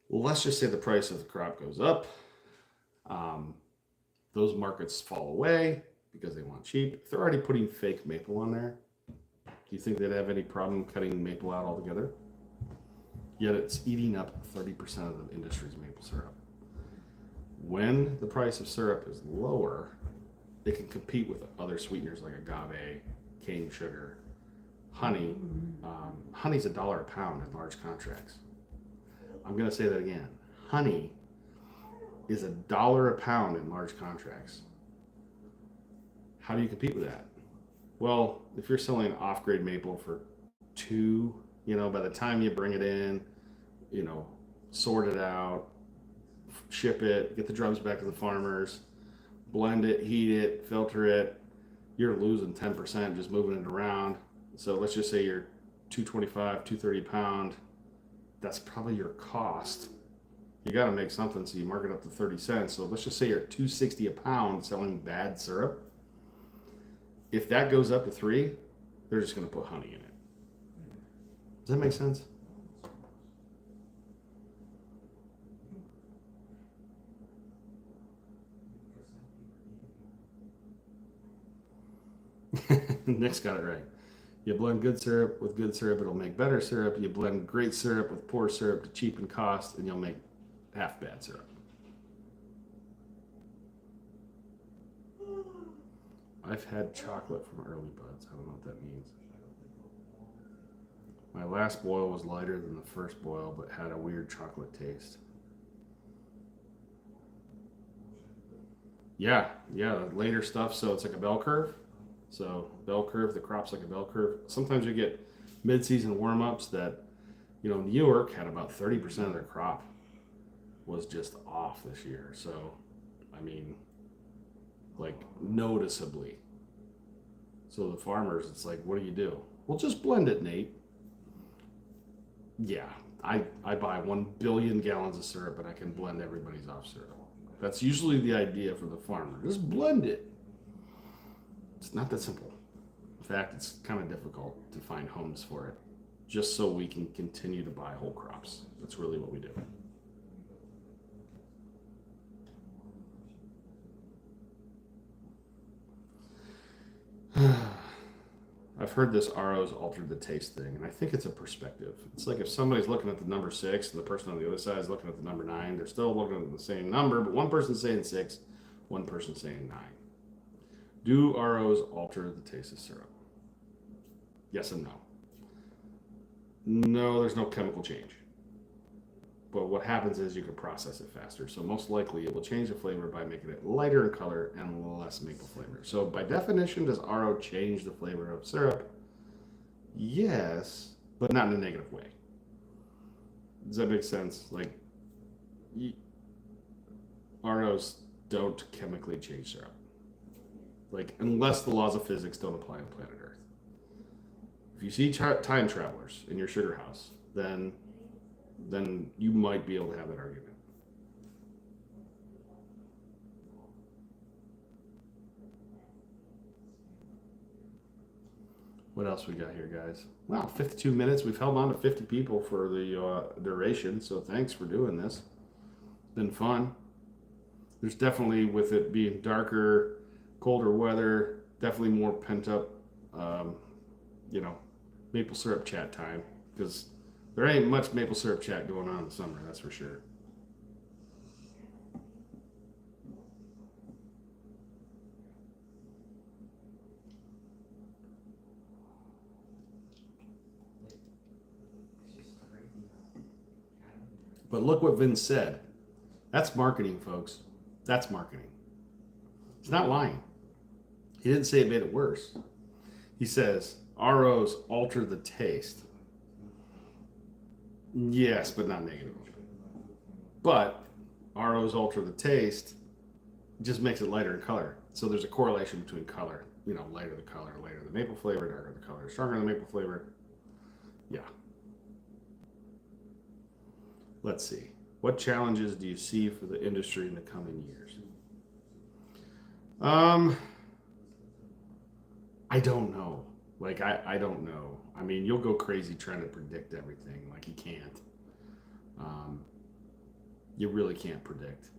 Let's just say the price of the crop goes up. Those markets fall away because they want cheap. If they're already putting fake maple on there, do you think they'd have any problem cutting maple out altogether? Yet it's eating up 30% of the industry's maple syrup. When the price of syrup is lower, they can compete with other sweeteners like agave, cane sugar, honey. Honey's $1 a pound in large contracts. I'm going to say that again. Honey is $1 a pound in large contracts. How do you compete with that? Well, if you're selling off-grade maple for $2, by the time you bring it in, sort it out, ship it, get the drums back to the farmers, blend it, heat it, filter it, you're losing 10% just moving it around. So let's just say you're $2.25, $2.30 a pound. That's probably your cost. You got to make something, so you mark it up to 30 cents. So let's just say you're at $2.60 a pound selling bad syrup. If that goes up to $3, they're just going to put honey in it. Does that make sense? Nick's got it right. You blend good syrup with good syrup, it'll make better syrup. You blend great syrup with poor syrup to cheapen cost, and you'll make half bad syrup. I've had chocolate from early buds. I don't know what that means. My last boil was lighter than the first boil, but had a weird chocolate taste. Yeah, yeah, later stuff. So it's like a bell curve. So bell curve, the crop's like a bell curve. Sometimes you get mid-season warm-ups that, New York had about 30% of their crop was just off this year. So, I mean, like noticeably. So the farmers, it's like, what do you do? Well, just blend it, Nate. Yeah, I buy 1 billion gallons of syrup and I can blend everybody's off syrup. That's usually the idea for the farmer. Just blend it. It's not that simple. In fact, it's kind of difficult to find homes for it, just so we can continue to buy whole crops. That's really what we do. I've heard this RO's altered the taste thing, and I think it's a perspective. It's like if somebody's looking at the number 6 and the person on the other side is looking at the number 9, they're still looking at the same number, but one person's saying 6, one person's saying 9. Do ROs alter the taste of syrup? Yes and no. No, there's no chemical change. But what happens is you can process it faster. So most likely it will change the flavor by making it lighter in color and less maple flavor. So by definition, does RO change the flavor of syrup? Yes, but not in a negative way. Does that make sense? Like, ROs don't chemically change syrup. Like, unless the laws of physics don't apply on planet Earth. If you see time travelers in your sugar house, then you might be able to have that argument. What else we got here, guys? Wow, 52 minutes. We've held on to 50 people for the duration, so thanks for doing this. It's been fun. There's definitely, with it being darker, colder weather, definitely more pent up, maple syrup chat time, because there ain't much maple syrup chat going on in the summer, that's for sure. But look what Vince said. That's marketing, folks. That's marketing. He's not lying. He didn't say it made it worse. He says ROs alter the taste. Yes, but not negatively. But ROs alter the taste, just makes it lighter in color. So there's a correlation between color. Lighter the color, lighter the maple flavor, darker the color, stronger the maple flavor. Yeah. Let's see. What challenges do you see for the industry in the coming years? I don't know. Like, I don't know. I mean, you'll go crazy trying to predict everything. Like, you can't. You really can't predict.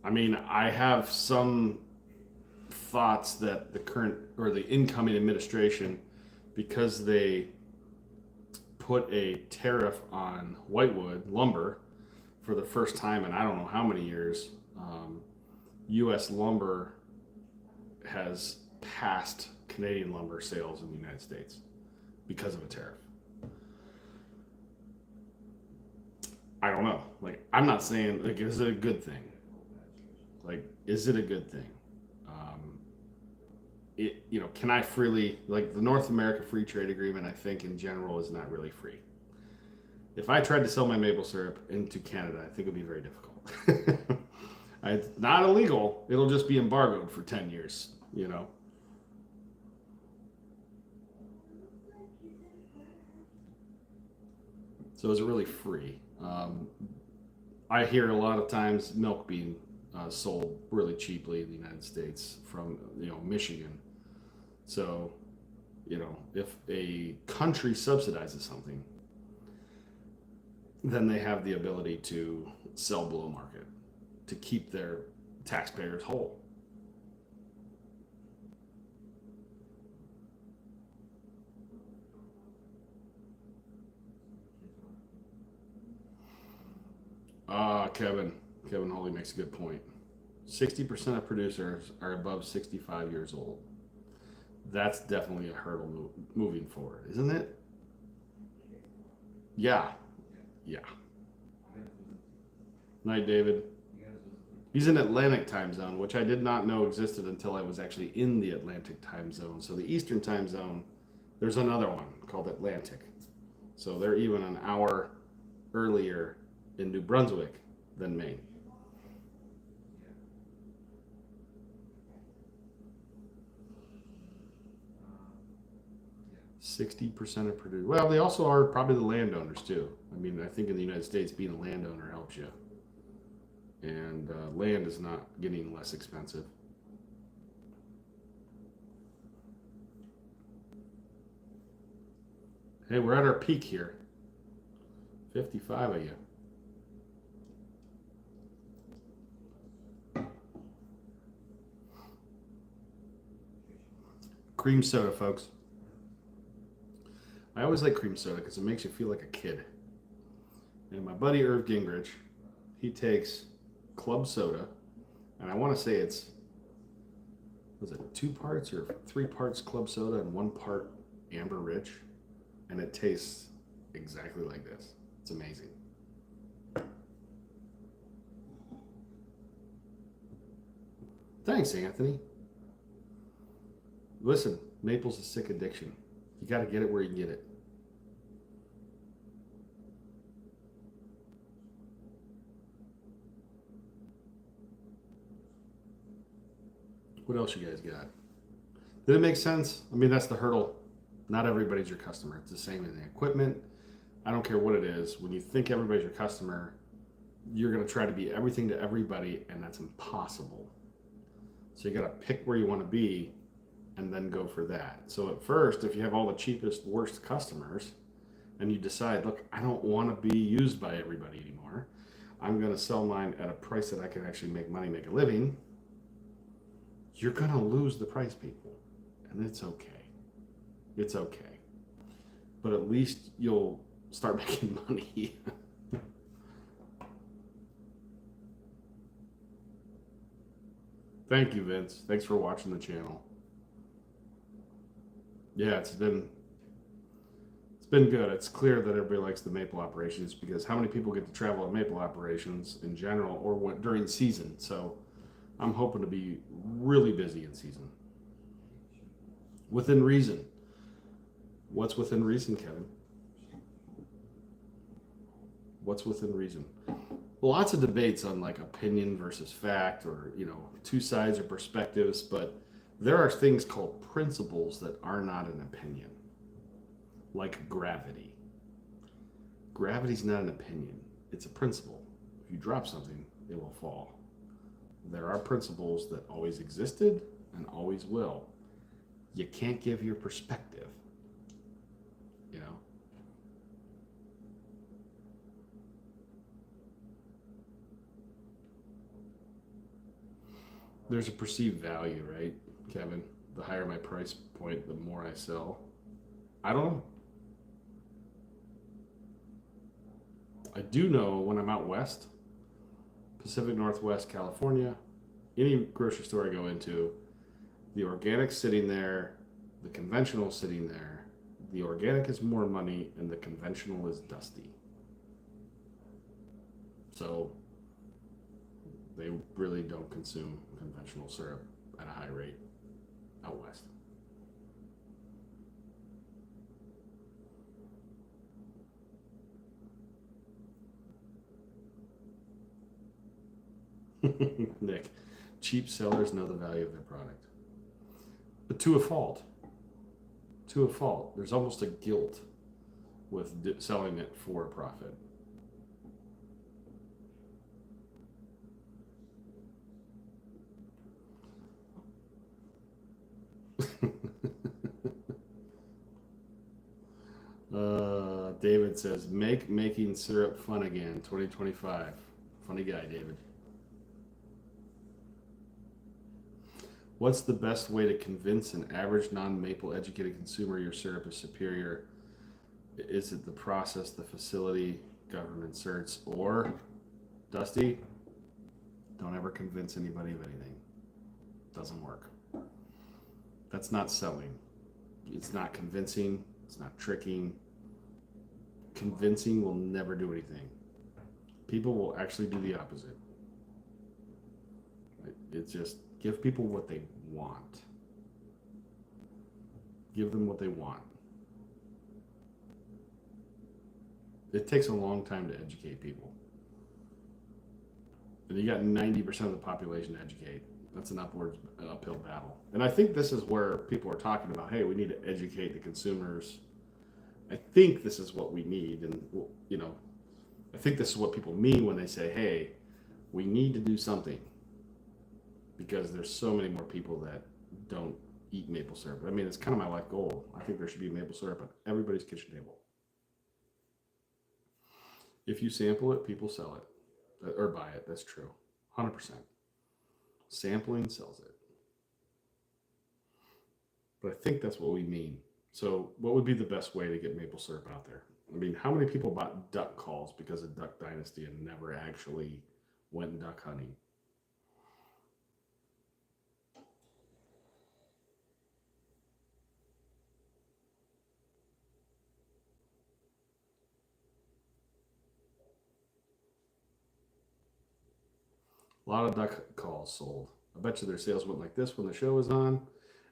I mean, I have some thoughts that the current or the incoming administration, because they put a tariff on whitewood lumber for the first time in I don't know how many years, U.S. lumber has passed Canadian lumber sales in the United States because of a tariff. I don't know. Like, I'm not saying, like, is it a good thing? Like, is it a good thing? Can I freely, like, the North America Free Trade Agreement, I think in general is not really free. If I tried to sell my maple syrup into Canada, I think it would be very difficult. It's not illegal. It'll just be embargoed for 10 years, So is it really free? I hear a lot of times milk being sold really cheaply in the United States from Michigan. So if a country subsidizes something, then they have the ability to sell below market to keep their taxpayers whole. Kevin. Kevin Holy makes a good point. 60% of producers are above 65 years old. That's definitely a hurdle moving forward, isn't it? Yeah. Yeah. Night, David. He's in Atlantic time zone, which I did not know existed until I was actually in the Atlantic time zone. So the Eastern time zone, there's another one called Atlantic. So they're even an hour earlier in New Brunswick than Maine. 60% of producers. Well, they also are probably the landowners too. I mean, I think in the United States, being a landowner helps you, and land is not getting less expensive. Hey, we're at our peak here. 55 of you. Cream soda, folks. I always like cream soda because it makes you feel like a kid. And my buddy Irv Gingrich, he takes club soda, and I want to say it's, was it 2 parts or 3 parts club soda and 1 part amber rich, and it tastes exactly like this. It's amazing. Thanks, Anthony. Listen, Maple's a sick addiction. You got to get it where you can get it. What else you guys got? Did it make sense? I mean, that's the hurdle. Not everybody's your customer. It's the same in the equipment. I don't care what it is. When you think everybody's your customer, you're going to try to be everything to everybody, and that's impossible. So you got to pick where you want to be and then go for that. So at first, if you have all the cheapest, worst customers, and you decide, look, I don't want to be used by everybody anymore. I'm going to sell mine at a price that I can actually make money, make a living. You're going to lose the price, people. And it's okay. It's okay. But at least you'll start making money. Thank you, Vince. Thanks for watching the channel. Yeah, it's been good. It's clear that everybody likes the maple operations because how many people get to travel at maple operations in general or what, during season? So I'm hoping to be really busy in season. Within reason. What's within reason, Kevin? What's within reason? Lots of debates on like opinion versus fact or, two sides or perspectives, but there are things called principles that are not an opinion. Like gravity. Gravity's not an opinion. It's a principle. If you drop something, it will fall. There are principles that always existed and always will. You can't give your perspective. There's a perceived value, right, Kevin? The higher my price point, the more I sell. I don't know. I do know when I'm out west, Pacific Northwest, California, any grocery store I go into, the organic sitting there, the conventional sitting there. The organic is more money and the conventional is dusty. So they really don't consume conventional syrup at a high rate out west. Nick, cheap sellers know the value of their product. But to a fault. To a fault. There's almost a guilt with selling it for a profit. David says, make making syrup fun again, 2025. Funny guy, David. What's the best way to convince an average non-maple educated consumer your syrup is superior? Is it the process, the facility, government certs, or Dusty, don't ever convince anybody of anything. Doesn't work. That's not selling. It's not convincing. It's not tricking. Convincing will never do anything. People will actually do the opposite. It's just give people what they want. Give them what they want. It takes a long time to educate people. And you got 90% of the population to educate. That's an uphill battle. And I think this is where people are talking about, hey, we need to educate the consumers. I think this is what we need. And, I think this is what people mean when they say, hey, we need to do something. Because there's so many more people that don't eat maple syrup. I mean, it's kind of my life goal. I think there should be maple syrup on everybody's kitchen table. If you sample it, people sell it or buy it. That's true. 100%. Sampling sells it. But I think that's what we mean. So what would be the best way to get maple syrup out there? I mean, how many people bought duck calls because of Duck Dynasty and never actually went duck hunting? A lot of duck calls sold. I bet you their sales went like this when the show was on,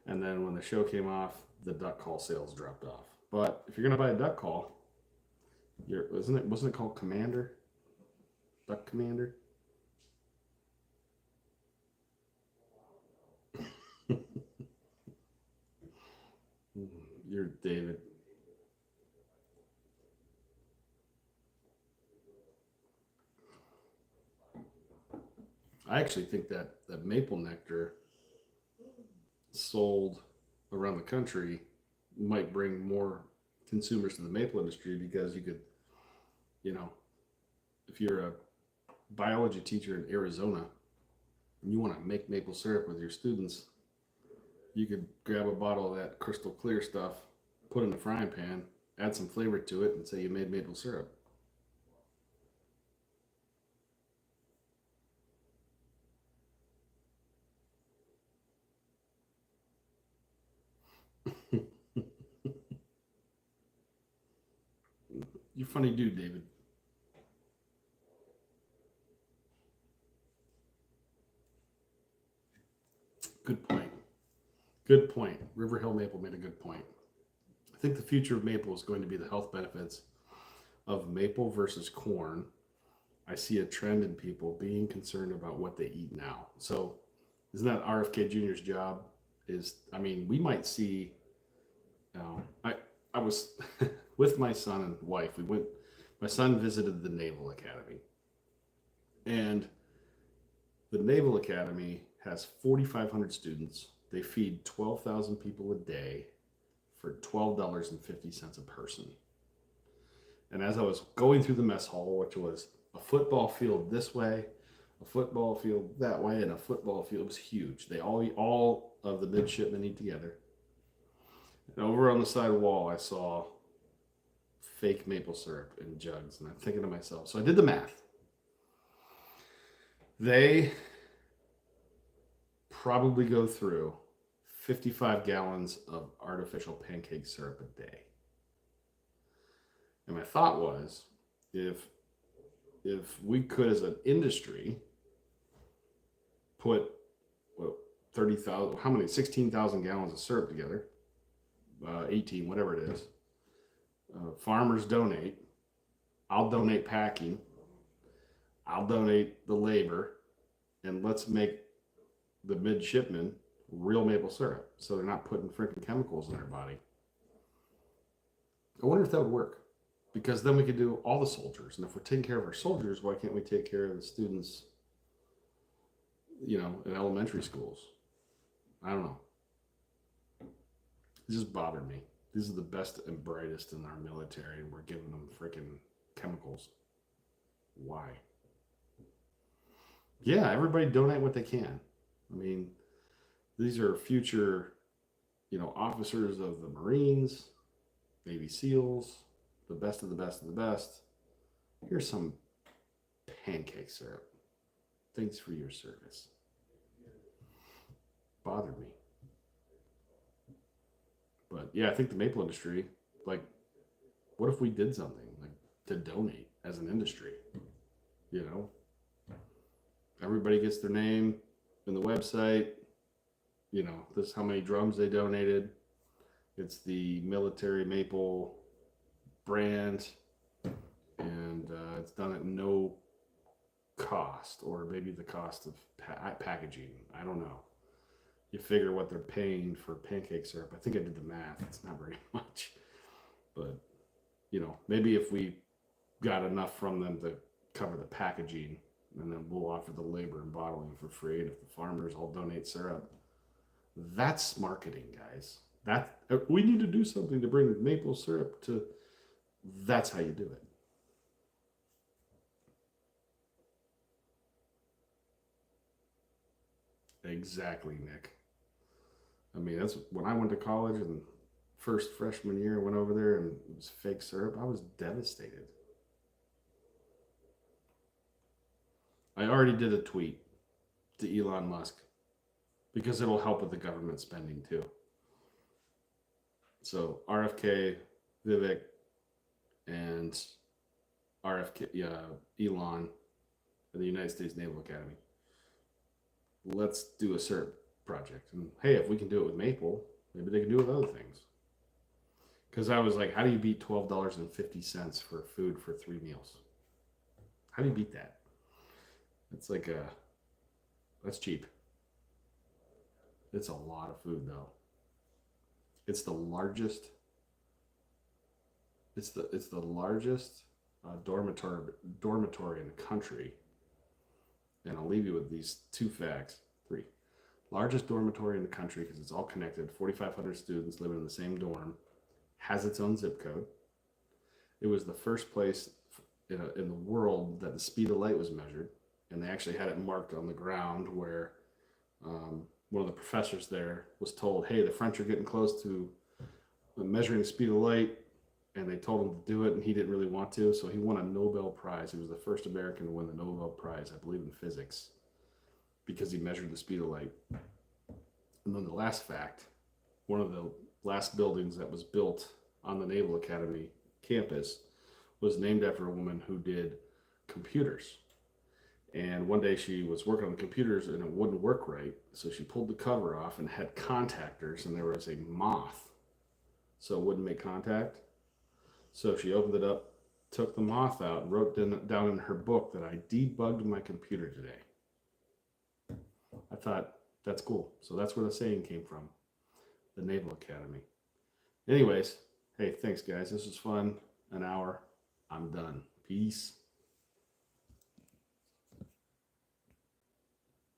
and then when the show came off, the duck call sales dropped off. But if you're gonna buy a duck call, wasn't it called Commander? Duck Commander? You're David. I actually think that maple nectar sold around the country might bring more consumers to the maple industry because you could, you know, if you're a biology teacher in Arizona and you want to make maple syrup with your students, you could grab a bottle of that crystal clear stuff, put it in a frying pan, add some flavor to it, and say you made maple syrup. You're a funny dude, David. Good point. Good point. River Hill Maple made a good point. I think the future of maple is going to be the health benefits of maple versus corn. I see a trend in people being concerned about what they eat now. So, isn't that RFK Jr.'s job? I mean, we might see. I was with my son and wife. My son visited the Naval Academy, and the Naval Academy has 4,500 students. They feed 12,000 people a day for $12.50 a person. And as I was going through the mess hall, which was a football field this way, a football field that way, and a football field, it was huge. They all of the midshipmen eat together. And over on the side wall, I saw fake maple syrup in jugs. And I'm thinking to myself, so I did the math. They probably go through 55 gallons of artificial pancake syrup a day. And my thought was, if we could, as an industry, put 30,000, how many, 16,000 gallons of syrup together, 18, whatever it is. Farmers donate. I'll donate packing. I'll donate the labor, and let's make the midshipmen real maple syrup, so they're not putting freaking chemicals in their body. I wonder if that would work, because then we could do all the soldiers, and if we're taking care of our soldiers, why can't we take care of the students? In elementary schools. I don't know. It just bothered me. These are the best and brightest in our military, and we're giving them freaking chemicals. Why? Yeah, everybody donate what they can. I mean, these are future, officers of the Marines, Navy SEALs, the best of the best of the best. Here's some pancake syrup. Thanks for your service. Bothered me. But yeah, I think the maple industry, like, what if we did something like to donate as an industry? You know, everybody gets their name in the website. You know, this is how many drums they donated. It's the military maple brand, and it's done at no cost, or maybe the cost of packaging. I don't know. You figure what they're paying for pancake syrup. I think I did the math. It's not very much, but you know, maybe if we got enough from them to cover the packaging, and then we'll offer the labor and bottling for free. And if the farmers all donate syrup, that's marketing, guys. That we need to do something to bring maple syrup to. That's how you do it. Exactly, Nick. I mean, that's when I went to college and first freshman year, I went over there and it was fake syrup. I was devastated. I already did a tweet to Elon Musk because it'll help with the government spending too. So RFK, Vivek, and RFK, Elon, and the United States Naval Academy. Let's do a syrup project. And hey, if we can do it with maple, maybe they can do it with other things. Because I was like, how do you beat $12.50 for food for 3 meals? How do you beat that? It's like that's cheap. It's a lot of food though. It's the largest. It's the largest dormitory in the country. And I'll leave you with these 2 facts. 3. Largest dormitory in the country because it's all connected. 4,500 students living in the same dorm. Has its own zip code. It was the first place in the world that the speed of light was measured. And they actually had it marked on the ground where one of the professors there was told, hey, the French are getting close to measuring the speed of light. And they told him to do it, and he didn't really want to. So he won a Nobel Prize. He was the first American to win the Nobel Prize, I believe, in physics, because he measured the speed of light. And then the last fact, one of the last buildings that was built on the Naval Academy campus was named after a woman who did computers. And one day she was working on the computers and it wouldn't work right. So she pulled the cover off and had contactors, and there was a moth. So it wouldn't make contact. So she opened it up, took the moth out, and wrote down in her book that I debugged my computer today. I thought, that's cool. So that's where the saying came from, the Naval Academy. Anyways, hey, thanks, guys. This was fun. An hour. I'm done. Peace.